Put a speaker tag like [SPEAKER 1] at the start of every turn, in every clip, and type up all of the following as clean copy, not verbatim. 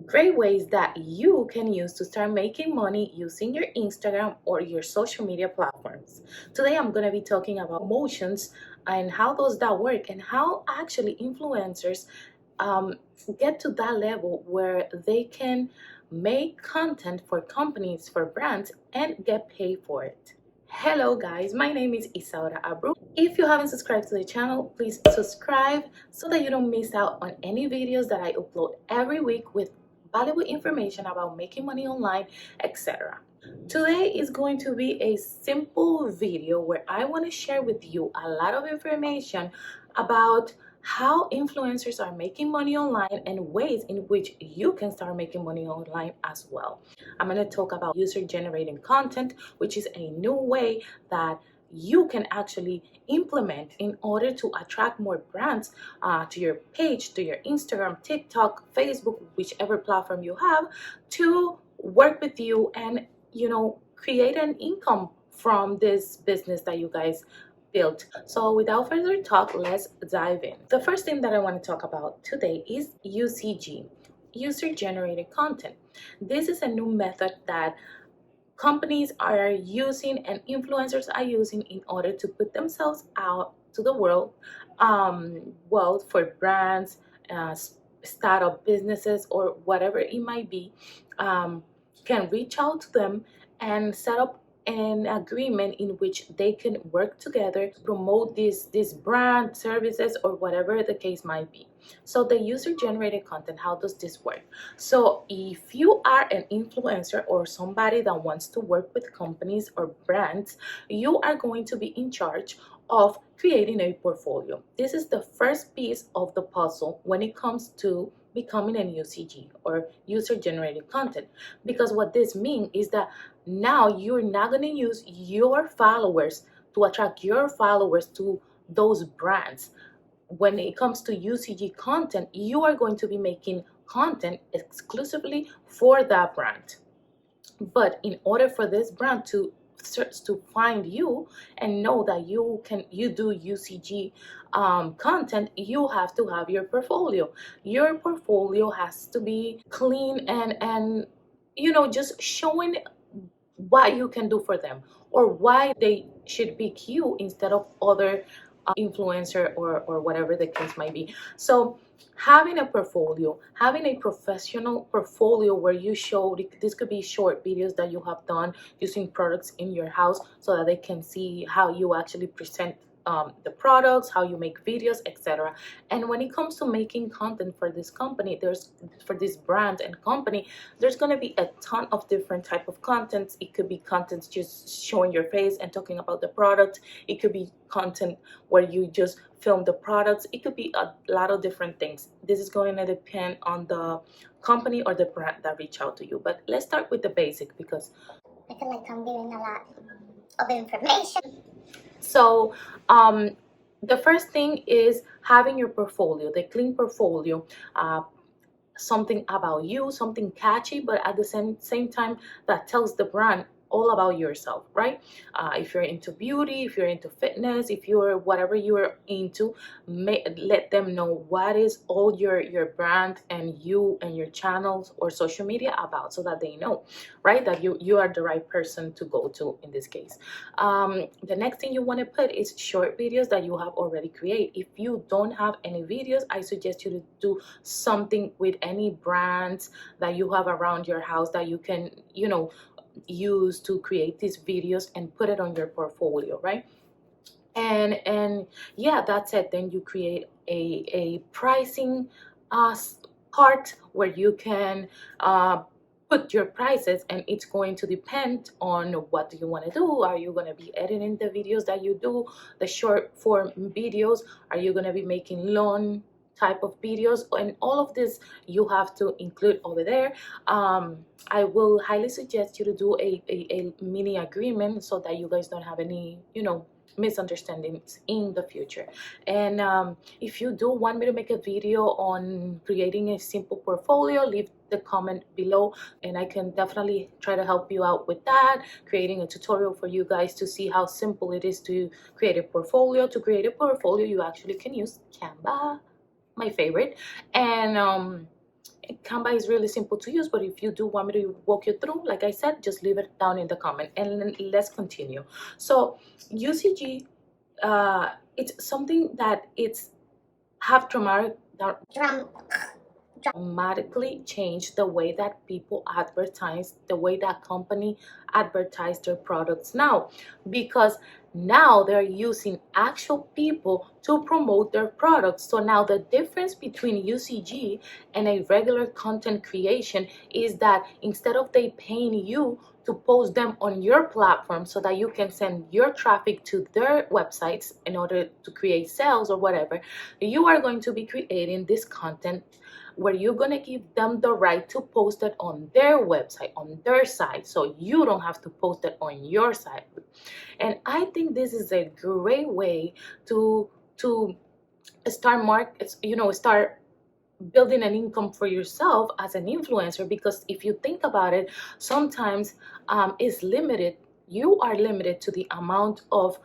[SPEAKER 1] great ways that you can use to start making money using your Instagram or your social media platforms. Today I'm going to be talking about promotions and how does that work and how actually influencers um, get to that level where they can make content for companies, for brands, and get paid for it. Hello guys, my name is Isaura Abru. If you haven't subscribed to the channel, please subscribe so that you don't miss out on any videos that I upload every week with valuable information about making money online, etc. Today is going to be a simple video where I want to share with you a lot of information about how influencers are making money online and ways in which you can start making money online as well. I'm going to talk about user generated content, which is a new way that you can actually implement in order to attract more brands to your page, to your Instagram, TikTok, Facebook, whichever platform you have, to work with you and create an income from this business that you guys built. So without further talk, let's dive in. The first thing that I want to talk about today is UCG, user generated content. This is a new method that companies are using and influencers are using in order to put themselves out to the world for brands, startup businesses, or whatever it might be, can reach out to them and set up an agreement in which they can work together to promote this brand, services, or whatever the case might be. So the user generated content, how does this work? So if you are an influencer or somebody that wants to work with companies or brands, you are going to be in charge of creating a portfolio. This is the first piece of the puzzle when it comes to becoming an UCG or user generated content, because what this means is that now you're not going to use your followers to attract your followers to those brands. When it comes to UCG content, you are going to be making content exclusively for that brand. But in order for this brand to search to find you and know that you do UCG content, you have to have your portfolio. Your portfolio has to be clean and just showing what you can do for them or why they should pick you instead of other influencer or whatever the case might be. So having a portfolio, having a professional portfolio where you show, this could be short videos that you have done using products in your house so that they can see how you actually present the products, how you make videos, etc. And when it comes to making content for this company, for this brand and company, there's going to be a ton of different type of contents. It could be content just showing your face and talking about the product. It could be content where you just film the products. It could be a lot of different things. This is going to depend on the company or the brand that reach out to you. But let's start with the basic, because
[SPEAKER 2] I feel like I'm giving a lot of information.
[SPEAKER 1] so the first thing is having your portfolio, the clean portfolio, something about you, something catchy, but at the same time that tells the brand all about yourself, right? If you're into beauty, if you're into fitness, if you're whatever you're into, let them know what is all your brand and you and your channels or social media about, so that they know, right, that you are the right person to go to in this case. The next thing you want to put is short videos that you have already created. If you don't have any videos, I suggest you to do something with any brands that you have around your house that you can use to create these videos and put it on your portfolio, right? And yeah, that's it. Then you create a pricing part where you can put your prices, and it's going to depend on what do you want to do. Are you going to be editing the videos that you do, the short form videos? Are you going to be making long type of videos? And all of this you have to include over there. I will highly suggest you to do a mini agreement so that you guys don't have any misunderstandings in the future. And if you do want me to make a video on creating a simple portfolio, leave the comment below and I can definitely try to help you out with that, creating a tutorial for you guys to see how simple it is to create a portfolio. To create a portfolio, you actually can use Canva, my favorite, and Canva is really simple to use, but if you do want me to walk you through, like I said, just leave it down in the comment and then let's continue. So UCG, it's something that it's have
[SPEAKER 2] Drum.
[SPEAKER 1] dramatically changed the way that people advertise, the way that company advertise their products now, because now they're using actual people to promote their products. So now the difference between UCG and a regular content creation is that instead of they paying you to post them on your platform so that you can send your traffic to their websites in order to create sales or whatever, you are going to be creating this content where you're going to give them the right to post it on their website, on their site, so you don't have to post it on your site. And I think this is a great way to start building an income for yourself as an influencer, because if you think about it, sometimes it's limited. You are limited to the amount of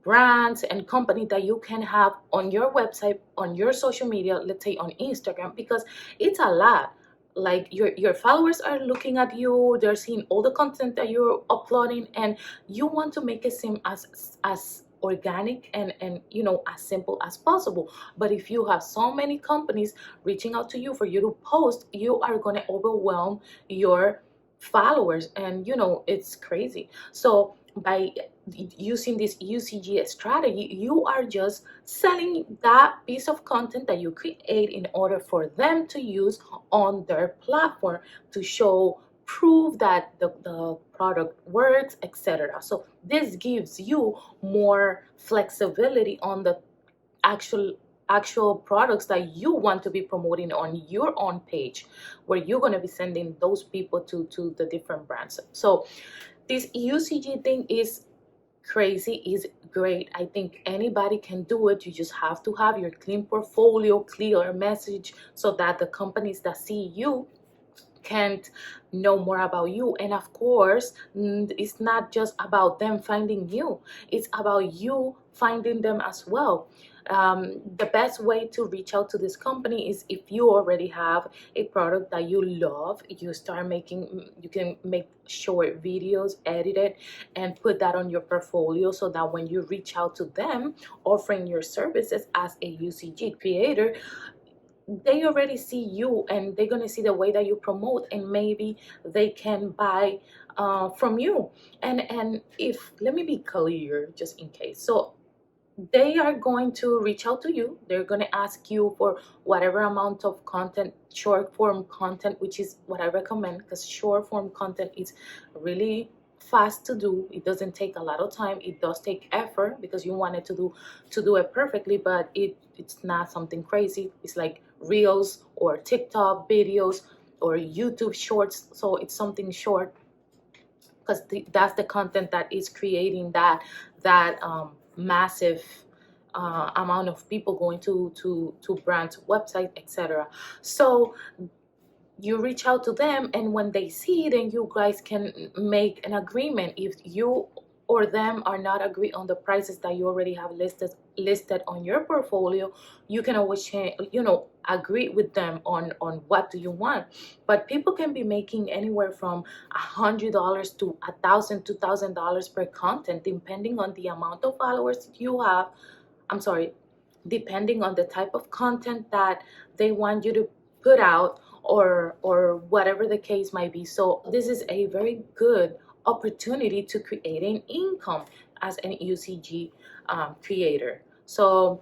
[SPEAKER 1] brands and company that you can have on your website, on your social media, let's say on Instagram, because it's a lot. Like your followers are looking at you, they're seeing all the content that you're uploading, and you want to make it seem as organic and as simple as possible. But if you have so many companies reaching out to you for you to post, you are going to overwhelm your followers, and it's crazy. So by using this UCG strategy, you are just selling that piece of content that you create in order for them to use on their platform to show prove that the product works, etc. So this gives you more flexibility on the actual products that you want to be promoting on your own page, where you're going to be sending those people to the different brands. So this UCG thing is crazy, is great. I think anybody can do it. You just have to have your clean portfolio, clear message, so that the companies that see you can't know more about you. And of course, it's not just about them finding you, it's about you finding them as well. The best way to reach out to this company is if you already have a product that you love. You can make short videos, edit it, and put that on your portfolio, so that when you reach out to them offering your services as a UCG creator, they already see you and they're going to see the way that you promote, and maybe they can buy from you. And if let me be clear just in case. So they are going to reach out to you, they're going to ask you for whatever amount of content, short form content, which is what I recommend, because short form content is really fast to do. It doesn't take a lot of time. It does take effort because you want it to do it perfectly, but it's not something crazy. It's like reels or TikTok videos or YouTube shorts. So it's something short, because that's the content that is creating that massive amount of people going to brands website, etc. So you reach out to them, and when they see it, then you guys can make an agreement. If you or them are not agree on the prices that you already have listed on your portfolio, you can always agree with them on what do you want. But people can be making anywhere from $100 to $1,000 $2,000 per content, depending on the amount of followers you have. I'm sorry, depending on the type of content that they want you to put out, or whatever the case might be. So this is a very good opportunity to create an income as an UCG creator. So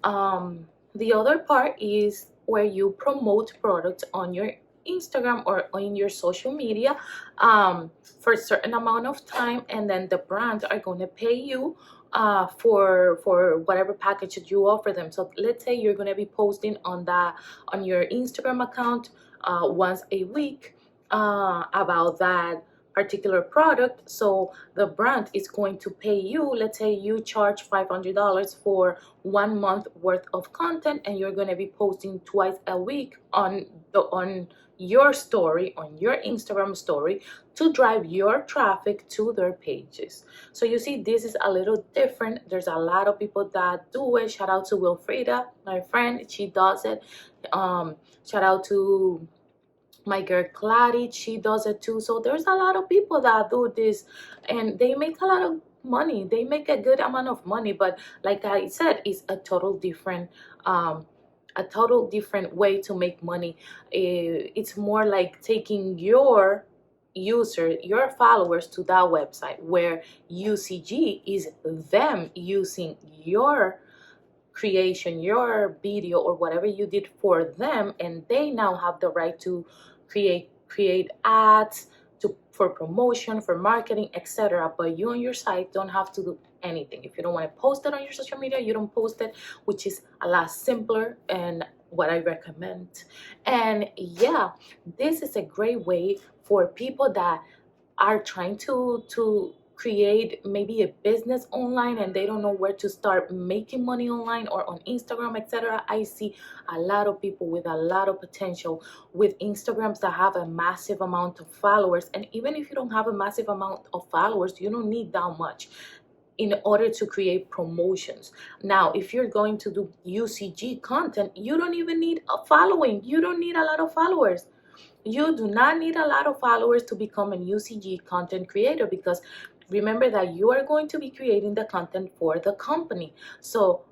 [SPEAKER 1] the other part is where you promote products on your Instagram or on your social media for a certain amount of time, and then the brands are going to pay you for whatever package that you offer them. So let's say you're going to be posting on your Instagram account once a week about that particular product. So the brand is going to pay you, let's say you charge $500 for 1 month worth of content, and you're going to be posting twice a week on your story, on your Instagram story, to drive your traffic to their pages. So you see, this is a little different. There's a lot of people that do it. Shout out to Wilfrida, my friend, she does it. Shout out to My girl Clary, she does it too. So there's a lot of people that do this, and they make a lot of money. They make a good amount of money, but like I said, it's um a total different way to make money. It's more like taking your followers to that website, where UCG is them using your creation, your video or whatever you did for them, and they now have the right to create ads, to for promotion, for marketing, etc. But you on your site don't have to do anything. If you don't want to post it on your social media, you don't post it, which is a lot simpler and what I recommend. And yeah, this is a great way for people that are trying to create maybe a business online, and they don't know where to start making money online or on Instagram, etc. I see a lot of people with a lot of potential with Instagrams that have a massive amount of followers. And even if you don't have a massive amount of followers, you don't need that much in order to create promotions. Now, if you're going to do UCG content, you don't even need a following. You don't need a lot of followers. You do not need a lot of followers to become an UCG content creator, because remember that you are going to be creating the content for the company. So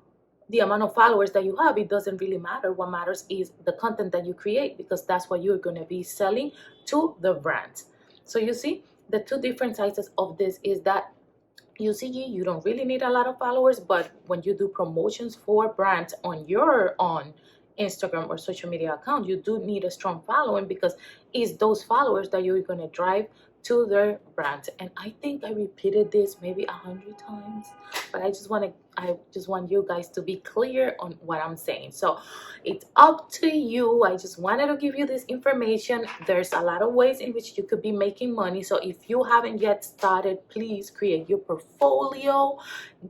[SPEAKER 1] the amount of followers that you have, it doesn't really matter. What matters is the content that you create, because that's what you're going to be selling to the brands. So you see, the two different sizes of this is that UCG, you don't really need a lot of followers, but when you do promotions for brands on your own Instagram or social media account, you do need a strong following, because it's those followers that you're going to drive to their brands. And I think I repeated this maybe 100 times, but I just want you guys to be clear on what I'm saying. So it's up to you. I just wanted to give you this information. There's a lot of ways in which you could be making money. So if you haven't yet started, please create your portfolio.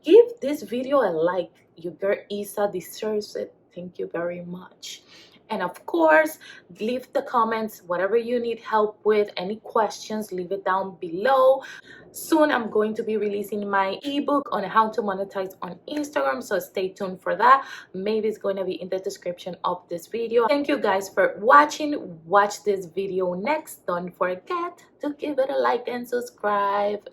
[SPEAKER 1] Give this video a like. Your girl Isa deserves it. Thank you very much. And of course, leave the comments, whatever you need help with, any questions, leave it down below. Soon I'm going to be releasing my ebook on how to monetize on Instagram, so stay tuned for that. Maybe it's going to be in the description of this video. Thank you guys for watching. Watch this video next. Don't forget to give it a like and subscribe.